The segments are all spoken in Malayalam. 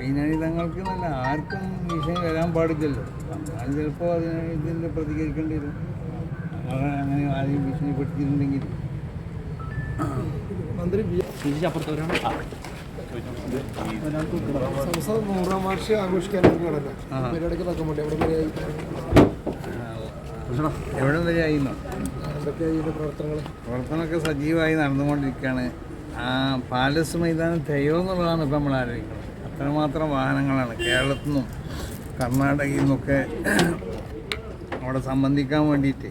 വൈനാനി തങ്ങൾക്ക് നല്ല ആർക്കും ഭീഷണി വരാൻ പാടില്ലല്ലോ. അത് ചിലപ്പോൾ ഇതിൽ പ്രതികരിക്കേണ്ടി വരും. അങ്ങനെ ആരെയും ഭീഷണിപ്പെടുത്തിയിട്ടുണ്ടെങ്കിൽ സംസ്ഥാന 100ാം വാർഷികം ആഘോഷിക്കാൻ പരിപാടിക്ക് നോക്കാൻ വേണ്ടി എവിടെ വരെ ആയിരുന്നു എന്തൊക്കെയാണ് പ്രവർത്തനമൊക്കെ സജീവമായി നടന്നുകൊണ്ടിരിക്കുകയാണ്. ആ പാലസ് മൈതാനം തികയുമെന്നുള്ളതാണ് ഇപ്പം നമ്മൾ ആലോചിക്കുന്നത്. അത്രമാത്രം വാഹനങ്ങളാണ് കേരളത്തിൽ നിന്നും കർണാടകയിൽ നിന്നൊക്കെ അവിടെ സംബന്ധിക്കാൻ വേണ്ടിയിട്ട്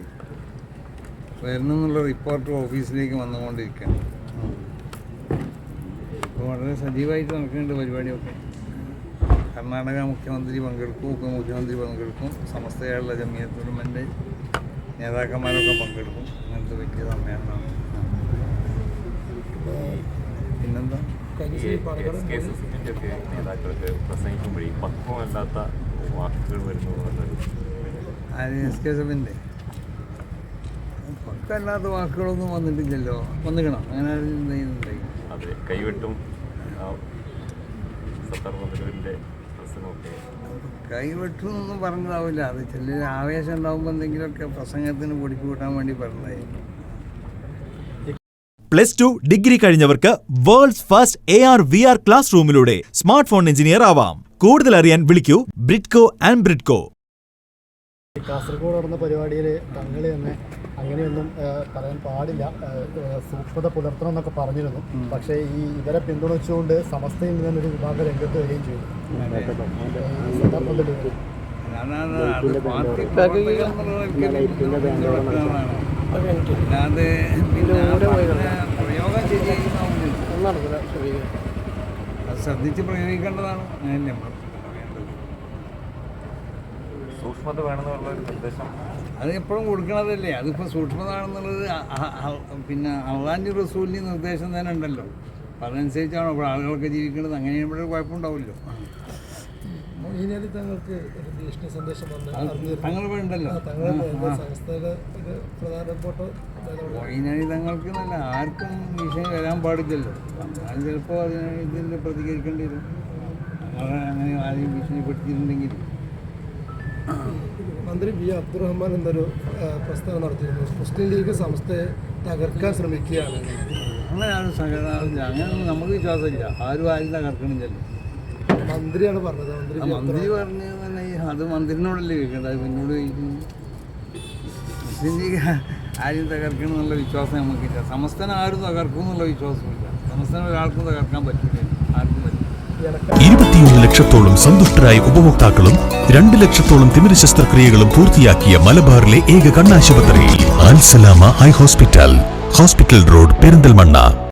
വരുന്നെന്നുള്ള റിപ്പോർട്ട് ഓഫീസിലേക്ക് വന്നുകൊണ്ടിരിക്കുകയാണ്. അപ്പോൾ വളരെ സജീവമായിട്ട് നടക്കുന്നുണ്ട് പരിപാടിയൊക്കെ. കർണാടക മുഖ്യമന്ത്രി പങ്കെടുക്കും, ഉപമുഖ്യമന്ത്രി പങ്കെടുക്കും, സമസ്ത കേരള ജമിയത്ത് ഉലമയുടെ നേതാക്കന്മാരൊക്കെ പങ്കെടുക്കും. അങ്ങനത്തെ വലിയ സമ്മേളനമാണ്. പിന്നെന്താ നേതാക്കൾക്ക് പ്രസംഗിക്കുമ്പോഴേ പക്വമല്ലാത്ത വാക്കുകൾ വരുന്നു SKSFിൻ്റെ പക്കല്ലാത്ത വാക്കുകളൊന്നും വന്നിട്ടില്ലല്ലോ. വന്നിക്കണം അങ്ങനെ ചെയ്യുന്നുണ്ടായി. അതെ, കൈവെട്ടും സർക്കാർ മന്ത്രികളുടെ പ്രസംഗമൊക്കെ കൈവെട്ടുമെന്നൊന്നും പറഞ്ഞതാവില്ല. അത് ചില ആവേശം ഉണ്ടാകുമ്പോൾ എന്തെങ്കിലുമൊക്കെ പ്രസംഗത്തിന് പൊടിപ്പ് കൂട്ടാൻ വേണ്ടി പറഞ്ഞതായിരിക്കും. +2 ഡിഗ്രി കഴിഞ്ഞവർക്ക് വേൾഡ്സ് ഫസ്റ്റ് AR/VR ക്ലാസ് റൂമിലൂടെ സ്മാർട്ട് ഫോൺ എഞ്ചിനീയർ ആവാം. കൂടുതൽ അറിയാൻ വിളിക്കൂ ബ്രിഡ്കോ ആൻഡ് ബ്രിഡ്കോ. കാസർഗോഡ് നടന്ന പരിപാടിയിൽ തങ്ങൾ തന്നെ അങ്ങനെയൊന്നും പറയാൻ പാടില്ല, സൂക്ഷ്മത പുലർത്തണം എന്നൊക്കെ പറഞ്ഞിരുന്നു. പക്ഷേ ഇവരെ പിന്തുണച്ചുകൊണ്ട് സമസ്തയിൽ നിന്ന് ഒരു വിഭാഗം രംഗത്ത് വരികയും ചെയ്തു. ശ്രദ്ധിച്ച് പ്രയോഗിക്കേണ്ടതാണ്. സൂക്ഷ്മത വേണമെന്നുള്ള ഒരു നിർദ്ദേശം അത് എപ്പോഴും കൊടുക്കണതല്ലേ. അതിപ്പോൾ സൂക്ഷ്മതാണെന്നുള്ളത് പിന്നെ അള്ളാഹുവിൻ്റെ റസൂലിൻ്റെ നിർദ്ദേശം തന്നെ ഉണ്ടല്ലോ. അപ്പോൾ അതനുസരിച്ചാണോ ഇപ്പോൾ ആളുകളൊക്കെ ജീവിക്കുന്നത്. അങ്ങനെ ഇവിടെ കുഴപ്പമുണ്ടാവില്ലോ. തങ്ങൾക്ക് ഭീഷണി സന്ദേശം തങ്ങളിവിടെ ഉണ്ടല്ലോ. വൈനാനി തങ്ങൾക്ക് നല്ല ആർക്കും ഭീഷണി വരാൻ പാടില്ലല്ലോ. അത് ചിലപ്പോൾ ഇതിൽ പ്രതികരിക്കേണ്ടി വരും. അങ്ങനെ ആരെയും ഭീഷണിപ്പെടുത്തിയിട്ടുണ്ടെങ്കിൽ. മന്ത്രി വി അബ്ദുറഹ്മാൻ എന്നൊരു പ്രസ്താവന നടത്തിയിരുന്നു. മുസ്ലിം ലീഗ് സംസ്ഥയെ തകർക്കാൻ ശ്രമിക്കുകയാണ്. അങ്ങനെ ആരും സംഘടന അങ്ങനെയൊന്നും നമുക്ക് വിശ്വാസമില്ല. ആരും തകർക്കണില്ലല്ലോ. മന്ത്രിയാണ് പറഞ്ഞത്. മന്ത്രി പറഞ്ഞത് തന്നെ അത് മന്ത്രിനോടല്ലേ ചോദിക്കേണ്ടത്. അത് പിന്നോട് ചോദിക്കുന്നു. മുസ്ലിം ലീഗ് ആരും തകർക്കണം എന്നുള്ള വിശ്വാസം നമുക്കില്ല. സമസ്തന ആരും തകർക്കും എന്നുള്ള വിശ്വാസമില്ല. സമസ്തന ഒരാൾക്കും തകർക്കാൻ പറ്റില്ല, ആർക്കും പറ്റില്ല. 21 ലക്ഷത്തോളം സന്തുഷ്ടരായ ഉപഭോക്താക്കളും 2 ലക്ഷത്തോളം തിമിര ശസ്ത്രക്രിയകളും പൂർത്തിയാക്കിയ മലബാറിലെ ഏക കണ്ണാശുപത്രി അൽ സലാമ ഹൈ ഹോസ്പിറ്റൽ റോഡ് പെരിന്തൽമണ്ണ.